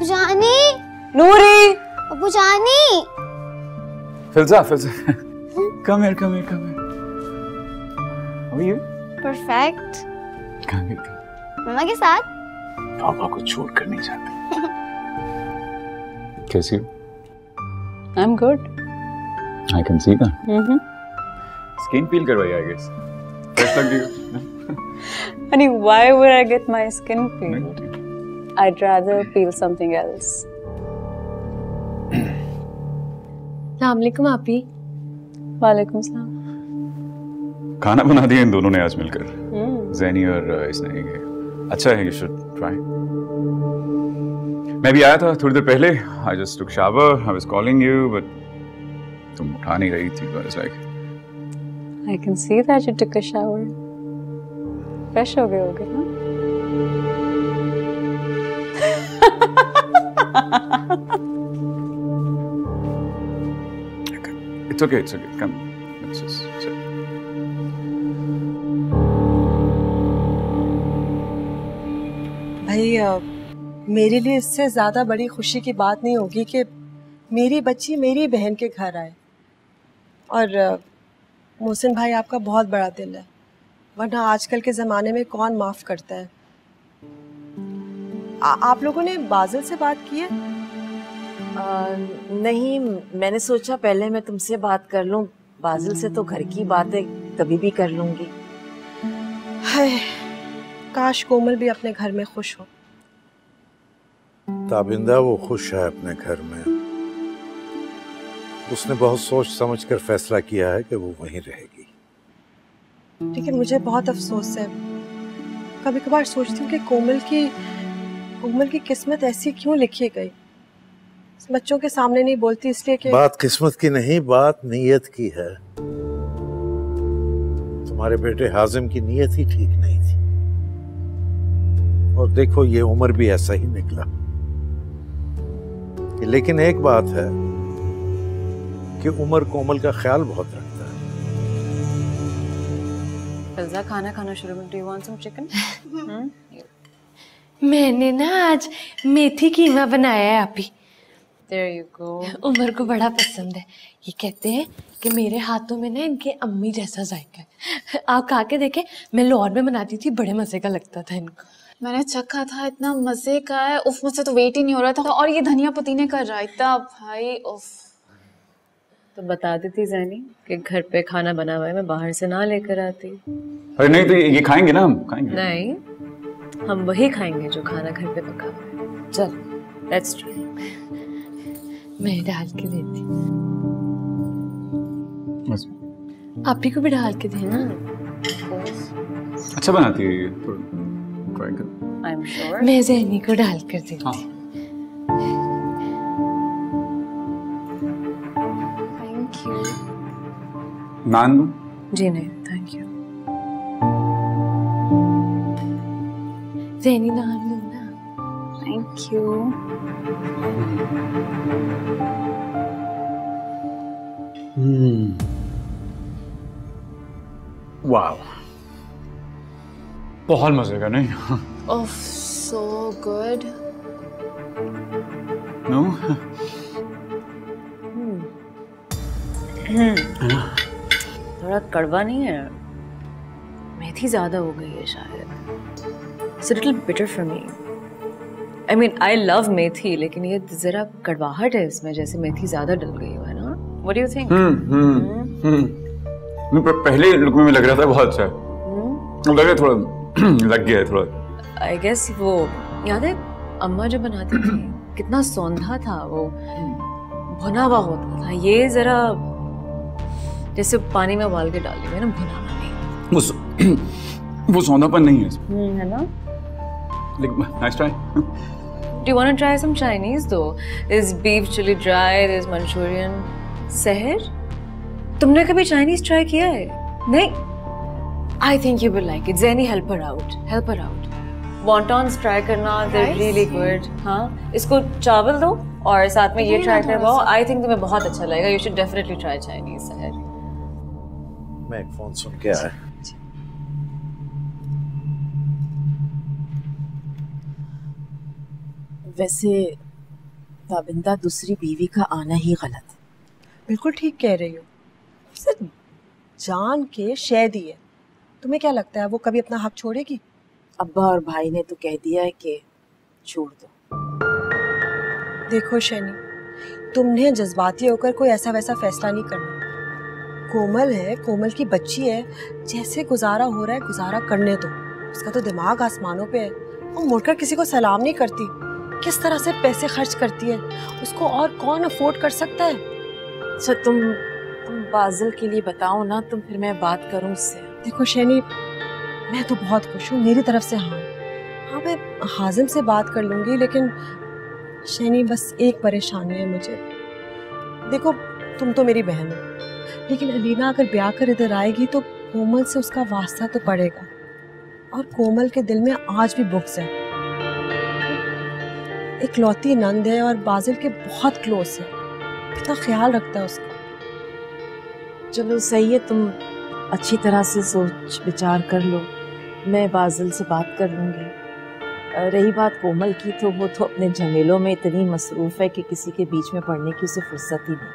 जानी नूरी अबू जानी Filza come here how are you? Perfect कहाँ गई थी? मम्मा के साथ। पापा को छोड़कर नहीं जाती। कैसी हो? I'm good. I can see that. Skin peel करवाई I guess. Fresh लग रही हो। Honey, why would I get my skin peeled? I'd rather peel something else. अस्सलामुअलैकुम आपी। वालेकुम सलाम। खाना बना दिया इन दोनों ने आज मिलकर। ज़ैनी और इसने ये अच्छा है, you should try. मैं भी आया था थोड़ी देर पहले। I just took shower. I was calling you, but तुम उठा नहीं रही थी। I was like, I can see that you took a shower. Fresh हो गए होगे ना? It's okay. Come, let's just sit. भाई मेरे लिए इससे ज़्यादा बड़ी खुशी की बात नहीं होगी कि मेरी बच्ची मेरी बहन के घर आए। और मोहसिन भाई आपका बहुत बड़ा दिल है, वरना आजकल के ज़माने में कौन माफ़ करता है। आप लोगों ने बादल से बात की है? नहीं, मैंने सोचा पहले मैं तुमसे बात कर लूं। बादल से तो घर की बातें कभी भी कर लूंगी। हाय, काश कोमल भी अपने घर में खुश हो। ताबिंदा वो खुश है अपने घर में। उसने बहुत सोच समझ कर फैसला किया है कि वो वहीं रहेगी। लेकिन मुझे बहुत अफसोस है, कभी कभार सोचती हूँ कि कोमल की किस्मत ऐसी क्यों लिखी गई। बच्चों के सामने नहीं बोलती इसलिए कि बात किस्मत की नहीं, बात नीयत की है। तुम्हारे बेटे हाजिम की नीयत ही ठीक नहीं थी, और देखो ये उम्र भी ऐसा ही निकला। लेकिन एक बात है कि उमर कोमल का ख्याल बहुत रखता है। फिल्जा, खाना खाना शुरू कर। Do you want some chicken? मैंने ना आज मेथी कीमा बनाया है आपी। There you go. उमर को बड़ा पसंद है। ये कहते हैं कि मेरे हाथों में ना इनके अम्मी जैसा जायका है। आप खा के देखें, मैं लाहौर में बनाती थी, बड़े मजे का लगता था इनको। मैंने चखा था, इतना मजे का है। उफ, मुझसे तो वेट ही नहीं हो रहा था। और ये धनिया पुदीने का रायता भाई, उफ। तो बता देती ज़ैनी कि घर पे खाना बना हुआ है, मैं बाहर से ना लेकर आती। अरे नहीं तो ये खाएंगे ना, हम खाएंगे। नहीं, हम वही खाएंगे जो खाना घर पे पका हुआ है। चल, लेट्स ट्राई। मैं डाल के देती। बस आप ही को भी डाल के देना। अच्छा बनाती है ये, थोड़ा ट्राई कर। I'm sure. मैं ज़ैनी को डाल कर देती। Thank you. नान दूं? जी नहीं, थैंक यू। ज़ैनी नान लो ना। Thank you. वाह, बहुत मजे का नहीं? उफ, so good. No? थोड़ा कड़वा नहीं है, मेथी ज्यादा हो गई है शायद। It's a little bitter for me. I mean, I love मेथी, लेकिन ये जरा कड़वाहट है इसमें, जैसे मेथी ज्यादा डल गई हो, है ना? What do you think? पहले लुक में लग रहा था बहुत अच्छा है। अब लग रहा है थोड़ा लग गया है थोड़ा। I guess वो याद है अम्मा जो बनाती थी, कितना सौंधा था वो, भुना हुआ होता था। ये जरा जैसे पानी में उबाल के डाल दिया ना, भुना हुआ नहीं। वो सौंधापन नहीं है, है ना? Nice try. Do you want to try some Chinese though? There's beef chili dry, there's Manchurian. सहर, तुमने कभी Chinese try किया है? नहीं? I think you will like it. Zenny, help her out. Wontons try करना, they're really good. हाँ, इसको चावल दो और साथ में ये ट्राई करवाओ। आई थिंक तुम्हें बहुत अच्छा लगेगा। You should definitely try Chinese सहर। मैं एक फोन सुन के आया। वैसे ताबिंदा, दूसरी बीवी का आना ही गलत है। बिल्कुल ठीक कह रही हो। उसे जान के शह दी है। तुम्हें क्या लगता है वो कभी अपना हक छोड़ेगी? अब्बा और भाई ने तो कह दिया है कि छोड़ दो। देखो शैनी, तुमने जज्बाती होकर कोई ऐसा वैसा फैसला नहीं करना। कोमल है, कोमल की बच्ची है, जैसे गुजारा हो रहा है गुजारा करने दो। उसका तो दिमाग आसमानों पे है। वो मुड़कर किसी को सलाम नहीं करती। किस तरह से पैसे खर्च करती है, उसको और कौन अफोर्ड कर सकता है? अच्छा तुम बाजिल के लिए बताओ ना, तुम फिर मैं बात करूं उससे। देखो शैनी, मैं तो बहुत खुश हूँ, मेरी तरफ से हाँ मैं हाजिम से बात कर लूँगी, लेकिन शैनी बस एक परेशानी है मुझे। देखो तुम तो मेरी बहन हो, लेकिन अलीना अगर ब्याह कर इधर आएगी तो कोमल से उसका वास्ता तो पड़ेगा, और कोमल के दिल में आज भी बुग़्ज़ है। इकलौती नंद है और बाजिल के बहुत क्लोज है, कितना ख्याल रखता है उसका। चलो सही है, तुम अच्छी तरह से सोच विचार कर लो, मैं बाजिल से बात कर लूँगी। रही बात कोमल की, तो वो तो अपने झमेलों में इतनी मसरूफ़ है कि किसी के बीच में पड़ने की उसे फुर्सत ही नहीं।